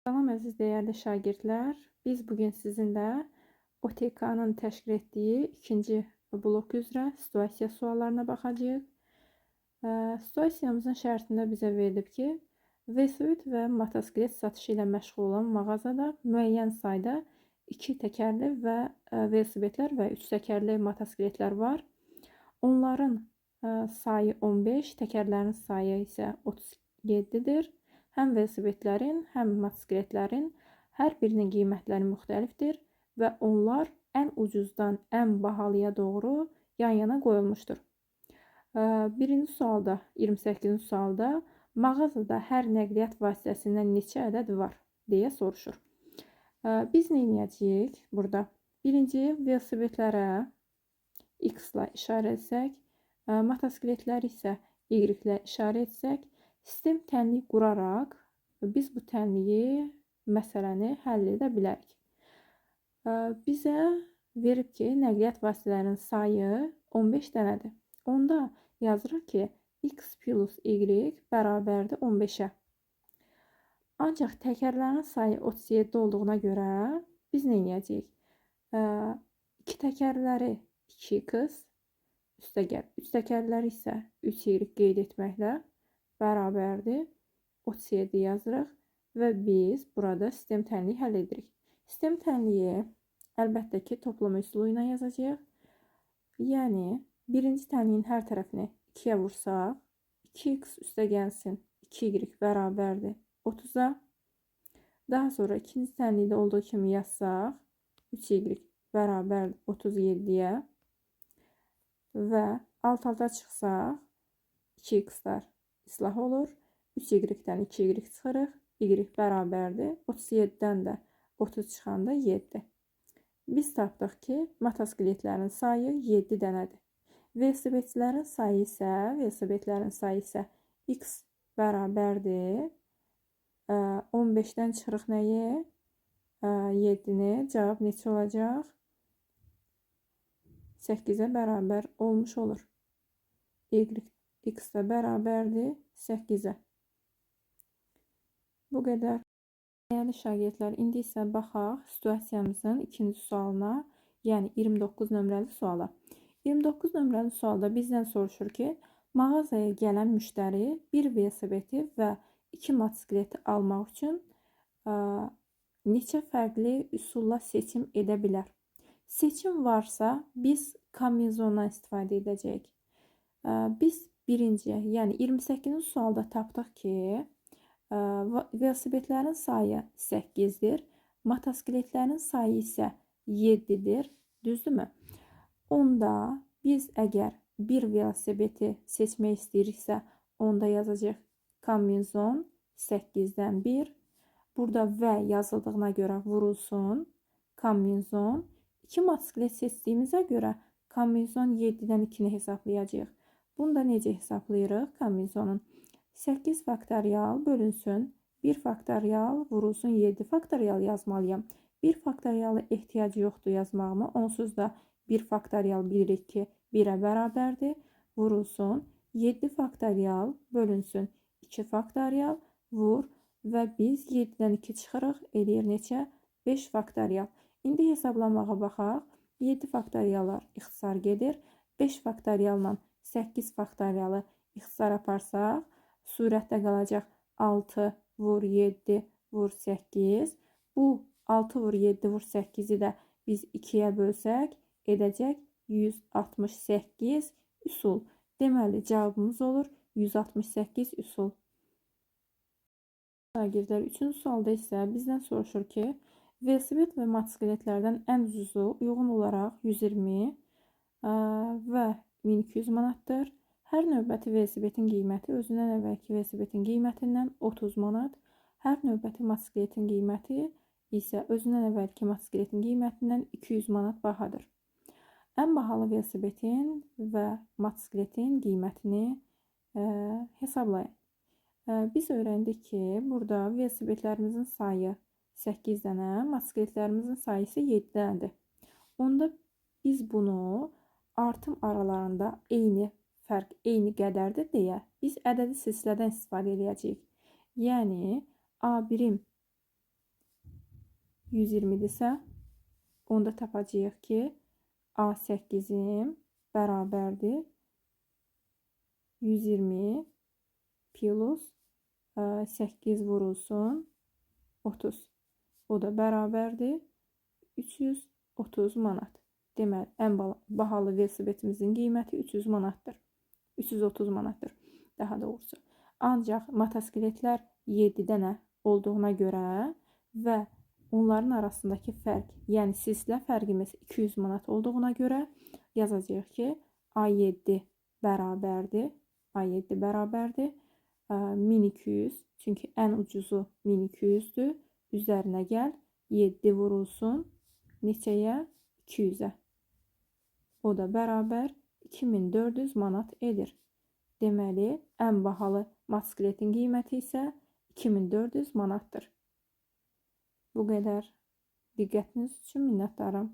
Salam əziz dəyərli şagirdlər. Biz bugün sizinlə OTK-nın təşkil etdiyi ikinci blok üzrə situasiya suallarına baxacağıq. Situasiyamızın şərtində bizə verilib ki, velosiped və motosiklet satışı ilə məşğul olan mağazada müəyyən sayda 2 təkərli və velosipedlər və 3 təkərli motosikletlər var. Onların sayı 15, təkərlərin sayı isə 37-dir. Həm velosipedlərin, həm motosikletlərin hər birinin qiymətləri müxtəlifdir və onlar ən ucuzdan ən bahalıya doğru yan-yana qoyulmuşdur. Birinci sualda, 28-ci sualda mağazada hər nəqliyyat vasitəsindən neçə ədəd var deyə soruşur. Biz nə edəcəyik burada? Birinci velosipedlərə X ilə işarə etsək, motosikletləri isə Y ilə işarə etsək, sistem tənliyi quraraq biz bu tənliyi, məsələni həll edə bilərik. Bizə verib ki, nəqliyyat vasitələrinin sayı 15 dənədir. Onda yazırıq ki, X plus Y bərabərdir 15-ə. Ancaq təkərlərin sayı 37 olduğuna görə biz nə edəcəyik? 2 təkərləri 2x, üstəgəl 3 təkərləri isə 3y qeyd etməklə bərabərdir 37 yazırıq və biz burada sistem tənliyi həll edirik. Sistem tənliyi əlbəttə ki, toplama üsulu ilə yazacağıq. Yəni, birinci tənliyin hər tərəfini 2-yə vursaq, 2x üstəgəlsin 2y bərabərdir 30-a. Daha sonra ikinci tənlikdə olduğu kimi yazsaq, 3y bərabərdir 37-yə və alt-alta çıxsaq, 2x-lar islah olur. 3y-dən 2y çıxırıq. Y bərabərdir 37-dən də 30 çıxanda 7. Biz tapdıq ki, motosikletlərin sayı 7 dənədir. Velosipedlərin sayı isə x bərabərdir 15-dən çıxırıq nəyi? 7-ni. Cavab neçə olacaq? 8-ə bərabər olmuş olur. X də bərabərdir 8-ə. Bu qədər. Dəyərli şagirdlər, indi isə baxaq situasiyamızın ikinci sualına, yəni 29 nömrəli suala. 29 nömrəli sualda bizdən soruşur ki, mağazaya gələn müştəri bir velosipedi və 2 motosikleti almaq üçün neçə fərqli üsulla seçim edə bilər? Seçim varsa, biz kombinezondan istifadə edəcəyik. Biz birinci, yəni 28-ci sualda tapdıq ki, velosipedlərin sayı 8-dir, motosikletlərin sayı isə 7-dir, düzdürmü? Onda biz əgər bir velosipedi seçmək istəyiriksə, onda yazacaq kombinezon 8-dən 1. Burada və yazıldığına görə vurulsun kombinezon. 2 motosiklet seçdiyimizə görə kombinezon 7-dən 2-ni hesablayacağıq. Bunu da necə hesablayırıq kombinezonun? 8 faktorial bölünsün 1 faktorial vurulsun 7 faktorial yazmalıyam. 1 faktorialı ehtiyacı yoxdur yazmağıma. Onsuz da 1 faktorial bilirik ki 1-ə bərabərdir. Vurulsun 7 faktorial bölünsün 2 faktorial vur və biz 7-dən 2 çıxırıq. Eləyir neçə? 5 faktorial. İndi hesablamağa baxaq. 7 faktoriallar ixtisar gedir. 5 faktorialla 8 faktorialı ixtisar aparsaq, surətdə qalacaq 6 vur 7 vur 8. Bu 6 vur 7 vur 8-i də biz 2-yə bölsək, edəcək 168 üsul. Deməli, cavabımız olur 168 üsul. Şagirdlər, 3-cü sualda isə bizdən soruşur ki, velosiped və motosikletlərdən ən ucuzu uyğun olaraq 120 və 1200 manatdır. Hər növbəti velosipedin qiyməti özündən əvvəlki velosipedin qiymətindən 30 manat. Hər növbəti motosikletin qiyməti isə özündən əvvəlki motosikletin qiymətindən 200 manat bahadır. Ən bahalı velosipedin və motosikletin qiymətini hesablayın. Biz öyrəndik ki, burada velosipedlərimizin sayı 8 dənə, motosikletlərimizin sayı isə 7 dənədir. Onda biz bunu artım aralarında fərq eyni qədərdir deyə biz ədədi silsilədən istifadə edəcəyik. Yəni, A birim 120-dirsə, onda tapacağıq ki, A8-im bərabərdir 120 plus 8 vurulsun 30. O da bərabərdir 330 manat. Deməli, ən bahalı velosipetimizin qiyməti 300 manatdır. 330 manatdır, daha doğrusu. Ancaq motosikletlər 7 dənə olduğuna görə və onların arasındakı fərq, yəni sislə fərqimiz 200 manat olduğuna görə yazacağıq ki, A7 bərabərdir. A7 bərabərdir 1200, çünki ən ucuzu 1200-dür. Üzərinə gəl, 7 vurulsun neçəyə? 200-ə. O da bərabər 2400 manat edir. Deməli, ən bahalı motosikletin qiyməti isə 2400 manatdır. Bu qədər. Diqqətiniz üçün minnətdaram.